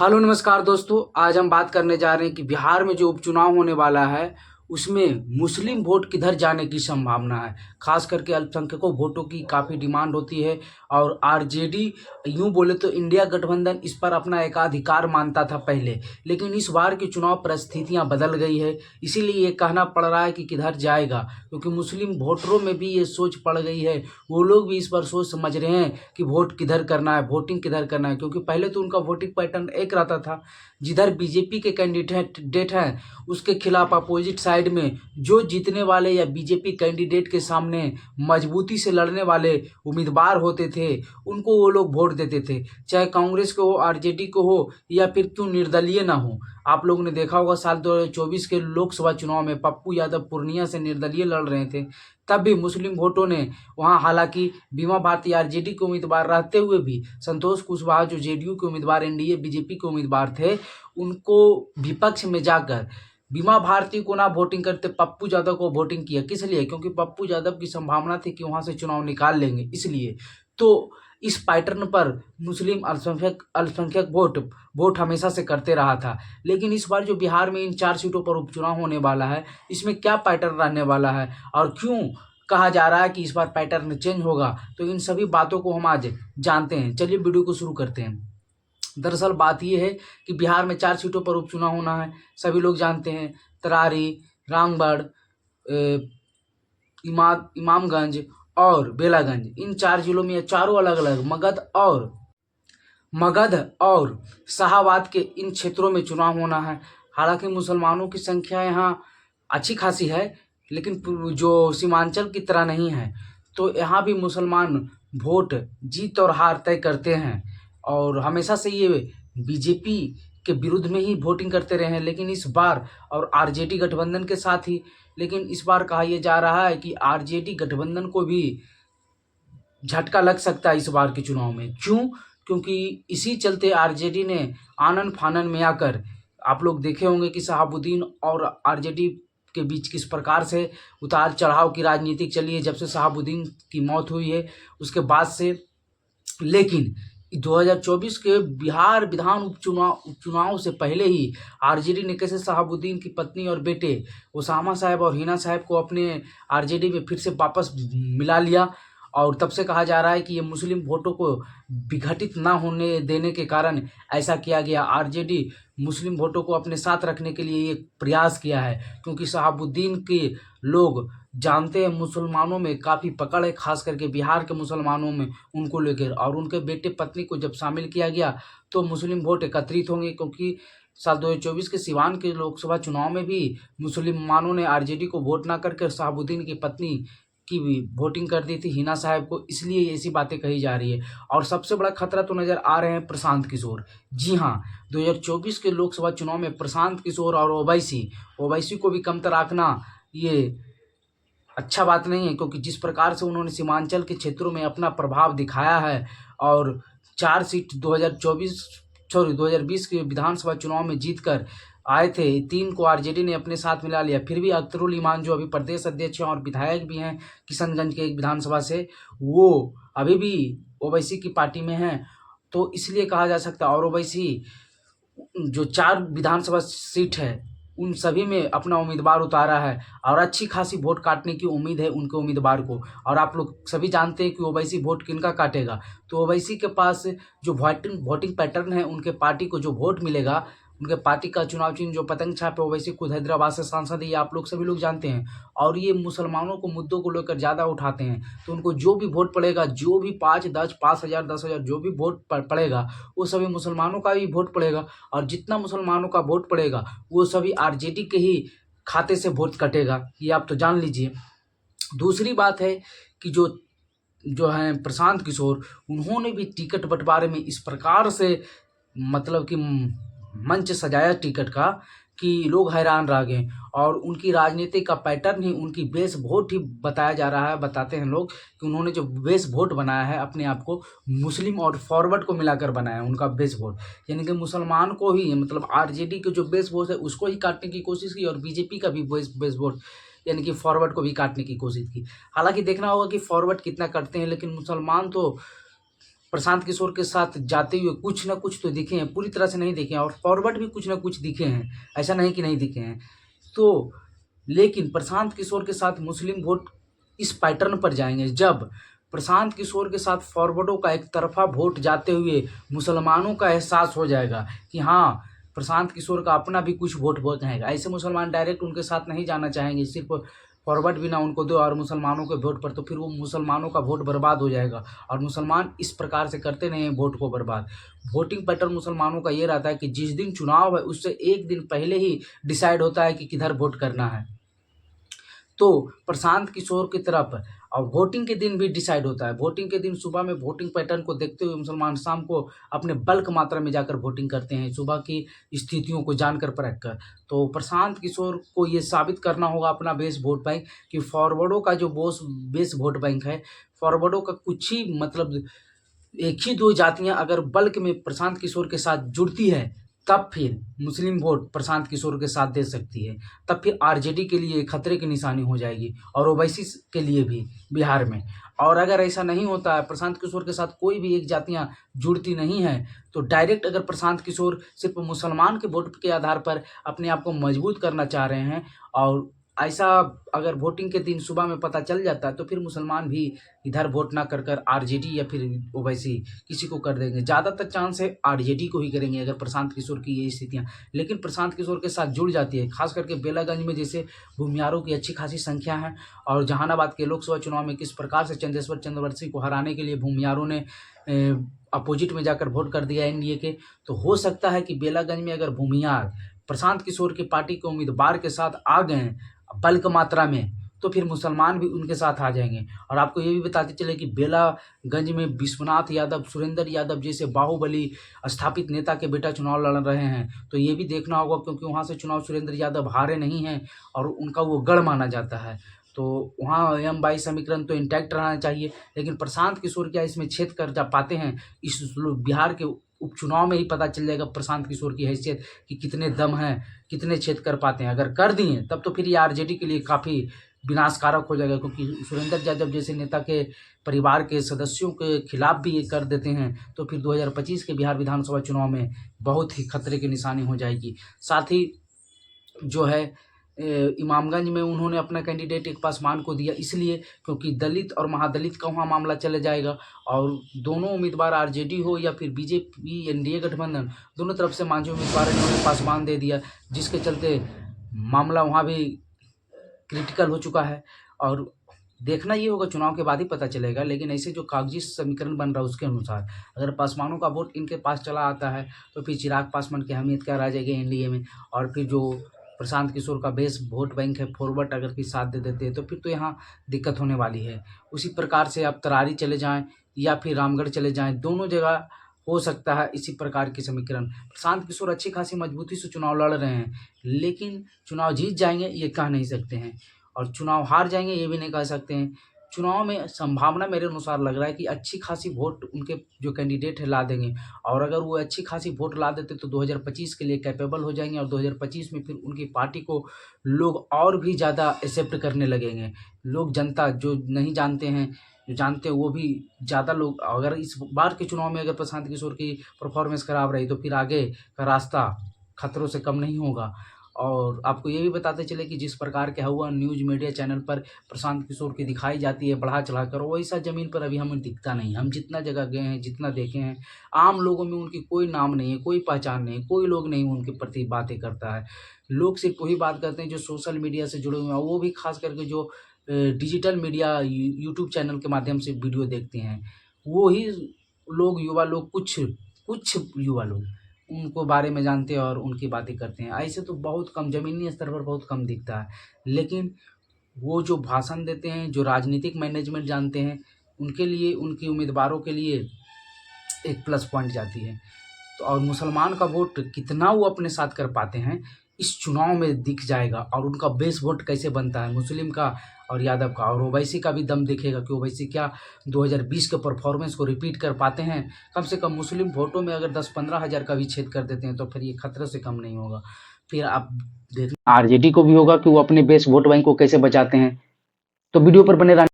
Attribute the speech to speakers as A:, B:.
A: Hello नमस्कार दोस्तों। आज हम बात करने जा रहे हैं कि बिहार में जो उपचुनाव होने वाला है उसमें मुस्लिम वोट किधर जाने की संभावना है। खास करके अल्पसंख्यकों वोटों की काफ़ी डिमांड होती है और आरजेडी यूं बोले तो इंडिया गठबंधन इस पर अपना एकाधिकार मानता था पहले, लेकिन इस बार की चुनाव परिस्थितियां बदल गई है। इसीलिए ये कहना पड़ रहा है कि किधर जाएगा, क्योंकि मुस्लिम वोटरों में भी ये सोच पड़ गई है। वो लोग भी इस पर सोच समझ रहे हैं कि वोट किधर करना है, वोटिंग किधर करना है। क्योंकि पहले तो उनका वोटिंग पैटर्न एक रहता था, जिधर बीजेपी के कैंडिडेट हैं उसके खिलाफ अपोजिट साइड में जो जीतने वाले या बीजेपी कैंडिडेट के सामने मजबूती से लड़ने वाले उम्मीदवार होते थे उनको वो लोग वोट देते थे, चाहे कांग्रेस को हो, आरजेडी को हो या फिर क्यों निर्दलीय ना हो। आप लोगों ने देखा होगा साल 2024 के लोकसभा चुनाव में पप्पू यादव पूर्णिया से निर्दलीय लड़ रहे थे, तब भी मुस्लिम वोटों ने वहां, हालांकि बीमा भारती आरजेडी के उम्मीदवार रहते हुए भी संतोष कुशवाहा जो जेडीयू के उम्मीदवार, एनडीए बीजेपी के उम्मीदवार थे, उनको विपक्ष में जाकर बीमा भारती को ना वोटिंग करते पप्पू यादव को वोटिंग किया। किस लिए? क्योंकि पप्पू यादव की संभावना थी कि वहां से चुनाव निकाल लेंगे, इसलिए। तो इस पैटर्न पर मुस्लिम अल्पसंख्यक वोट हमेशा से करते रहा था। लेकिन इस बार जो बिहार में इन 4 सीटों पर उपचुनाव होने वाला है, इसमें क्या पैटर्न रहने वाला है और क्यों कहा जा रहा है कि इस बार पैटर्न चेंज होगा, तो इन सभी बातों को हम आज जानते हैं। चलिए वीडियो को शुरू करते हैं। दरअसल बात यह है कि बिहार में 4 सीटों पर उपचुनाव होना है, सभी लोग जानते हैं। तरारी, रामगढ़, इमामगंज और बेलागंज, इन 4 जिलों में, ये चारों अलग अलग मगध और शाहाबाद के इन क्षेत्रों में चुनाव होना है। हालांकि मुसलमानों की संख्या यहाँ अच्छी खासी है, लेकिन जो सीमांचल की तरह नहीं है। तो यहाँ भी मुसलमान वोट जीत और हार तय करते हैं और हमेशा से ये बीजेपी के विरुद्ध में ही वोटिंग करते रहे हैं, लेकिन इस बार, और आरजेडी गठबंधन के साथ ही, लेकिन इस बार कहा यह जा रहा है कि आरजेडी गठबंधन को भी झटका लग सकता है इस बार के चुनाव में। क्यों? क्योंकि इसी चलते आरजेडी ने आनन फानन में आकर, आप लोग देखे होंगे कि शहाबुद्दीन और आरजेडी के बीच किस प्रकार से उतार चढ़ाव की राजनीति चली है जब से शहाबुद्दीन की मौत हुई है उसके बाद से। लेकिन 2024 के बिहार विधान उपचुनाव से पहले ही आरजेडी ने कैसे शहाबुद्दीन की पत्नी और बेटे ओसामा साहब और हिना साहब को अपने आरजेडी में फिर से वापस मिला लिया। और तब से कहा जा रहा है कि ये मुस्लिम वोटों को विघटित ना होने देने के कारण ऐसा किया गया। आरजेडी मुस्लिम वोटों को अपने साथ रखने के लिए ये प्रयास किया है, क्योंकि शहाबुद्दीन के लोग जानते हैं मुसलमानों में काफ़ी पकड़ है, खास करके बिहार के मुसलमानों में उनको लेकर। और उनके बेटे पत्नी को जब शामिल किया गया तो मुस्लिम वोट एकत्रित होंगे, क्योंकि साल 2024 के सिवान के लोकसभा चुनाव में भी मुसलमानों ने आरजेडी को वोट ना करके शहाबुद्दीन की पत्नी की भी वोटिंग कर दी थी, हिना साहब को, इसलिए ऐसी बातें कही जा रही है। और सबसे बड़ा खतरा तो नज़र आ रहे हैं प्रशांत किशोर। जी हाँ, 2024 के लोकसभा चुनाव में प्रशांत किशोर और ओवैसी को भी कमतर आंकना ये अच्छा बात नहीं है, क्योंकि जिस प्रकार से उन्होंने सीमांचल के क्षेत्रों में अपना प्रभाव दिखाया है और 4 सीट 2020 के विधानसभा चुनाव में जीतकर आए थे, 3 को आरजेडी ने अपने साथ मिला लिया। फिर भी अख्तरुल ईमान जो अभी प्रदेश अध्यक्ष हैं और विधायक भी हैं किशनगंज के एक विधानसभा से, वो अभी भी ओवैसी की पार्टी में हैं। तो इसलिए कहा जा सकता है, और ओवैसी जो 4 विधानसभा सीट है उन सभी में अपना उम्मीदवार उतारा है और अच्छी खासी वोट काटने की उम्मीद है उनके उम्मीदवार को। और आप लोग सभी जानते हैं कि ओवैसी वोट किनका काटेगा। तो ओवैसी के पास जो वोटिंग पैटर्न है, उनके पार्टी को जो वोट मिलेगा, उनके पार्टी का चुनाव चिन्ह जो पतंग छाप है, ओवैसी खुद हैदराबाद से सांसद है, ये आप लोग सभी लोग जानते हैं। और ये मुसलमानों को मुद्दों को लेकर ज़्यादा उठाते हैं, तो उनको जो भी वोट पड़ेगा, जो भी 5,000, 10,000 जो भी वोट पड़ेगा, वो सभी मुसलमानों का भी वोट पड़ेगा। और जितना मुसलमानों का वोट पड़ेगा वो सभी आरजेडी के ही खाते से वोट कटेगा, ये आप तो जान लीजिए। दूसरी बात है कि जो हैं प्रशांत किशोर, उन्होंने भी टिकट बंटवारे में इस प्रकार से, मतलब कि मंच सजाया टिकट का, कि लोग हैरान रह गए। और उनकी राजनीति का पैटर्न ही, उनकी बेस वोट ही बताया जा रहा है, बताते हैं लोग कि उन्होंने जो बेस वोट बनाया है अपने आप को मुस्लिम और फॉरवर्ड को मिलाकर बनाया है उनका बेस वोट। यानी कि मुसलमान को ही, मतलब आरजेडी के जो बेस वोट है उसको ही काटने की कोशिश की, और बीजेपी का भी बेस वोट यानी कि फॉरवर्ड को भी काटने की कोशिश की। हालांकि देखना होगा कि फॉरवर्ड कितना करते हैं, लेकिन मुसलमान तो प्रशांत किशोर के साथ जाते हुए कुछ ना कुछ तो दिखे हैं, पूरी तरह से नहीं दिखे हैं, और फॉरवर्ड भी कुछ ना कुछ दिखे हैं, ऐसा नहीं कि नहीं दिखे हैं। तो लेकिन प्रशांत किशोर के साथ मुस्लिम वोट इस पैटर्न पर जाएंगे जब प्रशांत किशोर के साथ फॉरवर्डों का एक तरफा वोट जाते हुए मुसलमानों का एहसास हो जाएगा कि हाँ, प्रशांत किशोर का अपना भी कुछ वोट बहुत रहेगा। ऐसे मुसलमान डायरेक्ट उनके साथ नहीं जाना चाहेंगे, सिर्फ फॉरवर्ड भी ना उनको दो और मुसलमानों के वोट पर, तो फिर वो मुसलमानों का वोट बर्बाद हो जाएगा। और मुसलमान इस प्रकार से करते नहीं हैं वोट को बर्बाद। वोटिंग पैटर्न मुसलमानों का ये रहता है कि जिस दिन चुनाव है उससे एक दिन पहले ही डिसाइड होता है कि किधर वोट करना है। तो प्रशांत किशोर की तरफ और वोटिंग के दिन भी डिसाइड होता है। वोटिंग के दिन सुबह में वोटिंग पैटर्न को देखते हुए मुसलमान शाम को अपने बल्क मात्रा में जाकर वोटिंग करते हैं, सुबह की स्थितियों को जानकर परख कर। तो प्रशांत किशोर को ये साबित करना होगा अपना बेस वोट बैंक कि फॉरवर्डों का जो बेस वोट बैंक है, फॉरवर्डों का कुछ ही मतलब एक ही दो जातियां अगर बल्क में प्रशांत किशोर के साथ जुड़ती है, तब फिर मुस्लिम वोट प्रशांत किशोर के साथ दे सकती है। तब फिर आरजेडी के लिए खतरे की निशानी हो जाएगी और ओवैसी के लिए भी बिहार में। और अगर ऐसा नहीं होता है, प्रशांत किशोर के साथ कोई भी एक जातियां जुड़ती नहीं है, तो डायरेक्ट अगर प्रशांत किशोर सिर्फ मुसलमान के वोट के आधार पर अपने आप को मजबूत करना चाह रहे हैं, और ऐसा अगर वोटिंग के दिन सुबह में पता चल जाता है, तो फिर मुसलमान भी इधर वोट ना कर कर आरजेडी या फिर ओवैसी किसी को कर देंगे। ज़्यादातर चांस है आरजेडी को ही करेंगे अगर प्रशांत किशोर की ये स्थितियाँ, लेकिन प्रशांत किशोर के साथ जुड़ जाती है। खास करके बेलागंज में जैसे भूमियारों की अच्छी खासी संख्या है, और जहानाबाद के लोकसभा चुनाव में किस प्रकार से चंदेश्वर चंद्रवंशी को हराने के लिए भूमियारों ने अपोजिट में जाकर वोट कर दिया एनडीए के। तो हो सकता है कि बेलागंज में अगर भूमियार प्रशांत किशोर की पार्टी के उम्मीदवार के साथ आ गए बल्क मात्रा में, तो फिर मुसलमान भी उनके साथ आ जाएंगे। और आपको ये भी बताते चले कि बेलागंज में विश्वनाथ यादव, सुरेंद्र यादव जैसे बाहुबली स्थापित नेता के बेटा चुनाव लड़ रहे हैं, तो ये भी देखना होगा, क्योंकि वहाँ से चुनाव सुरेंद्र यादव हारे नहीं हैं और उनका वो गढ़ माना जाता है। तो वहाँ M22 समीकरण तो इंटैक्ट रहना चाहिए, लेकिन प्रशांत किशोर क्या इसमें छेद कर जा पाते हैं? इस बिहार के उपचुनाव में ही पता चल जाएगा प्रशांत किशोर की हैसियत कि कितने दम हैं, कितने छेद कर पाते हैं। अगर कर दिए तब तो फिर ये आरजेडी के लिए काफ़ी विनाशकारक हो जाएगा, क्योंकि सुरेंद्र यादव जैसे नेता के परिवार के सदस्यों के खिलाफ भी ये कर देते हैं, तो फिर 2025 के बिहार विधानसभा चुनाव में बहुत ही खतरे की निशानी हो जाएगी। साथ ही जो है इमामगंज में उन्होंने अपना कैंडिडेट एक पासवान को दिया, इसलिए क्योंकि दलित और महादलित का वहाँ मामला चले जाएगा, और दोनों उम्मीदवार आरजेडी हो या फिर बीजेपी एनडीए गठबंधन, दोनों तरफ से मांझे उम्मीदवार ने उन्हें पासवान दे दिया, जिसके चलते मामला वहाँ भी क्रिटिकल हो चुका है। और देखना ये होगा, चुनाव के बाद ही पता चलेगा, लेकिन ऐसे जो कागजी समीकरण बन रहा है उसके अनुसार अगर पासवानों का वोट इनके पास चला आता है, तो फिर चिराग पासवान की अहमियत क्या रह जाएगी एनडीए में। और फिर जो प्रशांत किशोर का बेस वोट बैंक है, फॉरवर्ड अगर कोई साथ दे देते हैं, तो फिर तो यहाँ दिक्कत होने वाली है। उसी प्रकार से आप तरारी चले जाएँ या फिर रामगढ़ चले जाएँ, दोनों जगह हो सकता है इसी प्रकार की समीकरण। प्रशांत किशोर अच्छी खासी मजबूती से चुनाव लड़ रहे हैं, लेकिन चुनाव जीत जाएंगे ये कह नहीं सकते हैं, और चुनाव हार जाएंगे ये भी नहीं कह सकते हैं। चुनाव में संभावना मेरे अनुसार लग रहा है कि अच्छी खासी वोट उनके जो कैंडिडेट है ला देंगे, और अगर वो अच्छी खासी वोट ला देते तो 2025 के लिए कैपेबल हो जाएंगे, और 2025 में फिर उनकी पार्टी को लोग और भी ज़्यादा एक्सेप्ट करने लगेंगे। लोग, जनता जो नहीं जानते हैं, जो जानते हैं वो भी ज़्यादा लोग, अगर इस बार के चुनाव में अगर प्रशांत किशोर की परफॉर्मेंस खराब रही, तो फिर आगे का रास्ता खतरों से कम नहीं होगा। और आपको ये भी बताते चले कि जिस प्रकार के हुआ न्यूज़ मीडिया चैनल पर प्रशांत किशोर की दिखाई जाती है बढ़ा चढ़ा कर, वैसा ज़मीन पर अभी हमें दिखता नहीं। हम जितना जगह गए हैं, जितना देखे हैं, आम लोगों में उनकी कोई नाम नहीं है, कोई पहचान नहीं है, कोई लोग नहीं उनके प्रति बातें करता है। लोग सिर्फ वही बात करते हैं जो सोशल मीडिया से जुड़े हुए हैं, वो भी खास करके जो डिजिटल मीडिया यूट्यूब चैनल के माध्यम से वीडियो देखते हैं, वो ही लोग, युवा लोग, कुछ युवा लोग उनको बारे में जानते हैं और उनकी बातें करते हैं। ऐसे तो बहुत कम, ज़मीनी स्तर पर बहुत कम दिखता है, लेकिन वो जो भाषण देते हैं, जो राजनीतिक मैनेजमेंट जानते हैं, उनके लिए, उनके उम्मीदवारों के लिए एक प्लस पॉइंट जाती है। तो और मुसलमान का वोट कितना वो अपने साथ कर पाते हैं इस चुनाव में दिख जाएगा, और उनका बेस वोट कैसे बनता है मुस्लिम का और यादव का, और ओवैसी का भी दम दिखेगा कि ओवैसी क्या 2020 के परफॉर्मेंस को रिपीट कर पाते हैं। कम से कम मुस्लिम वोटों में अगर 10-15 हज़ार का भी छेद कर देते हैं, तो फिर ये खतरे से कम नहीं होगा। फिर आप देखना आरजेडी को भी होगा कि वो अपने बेस वोट बैंक को कैसे बचाते हैं। तो वीडियो पर बने रहना।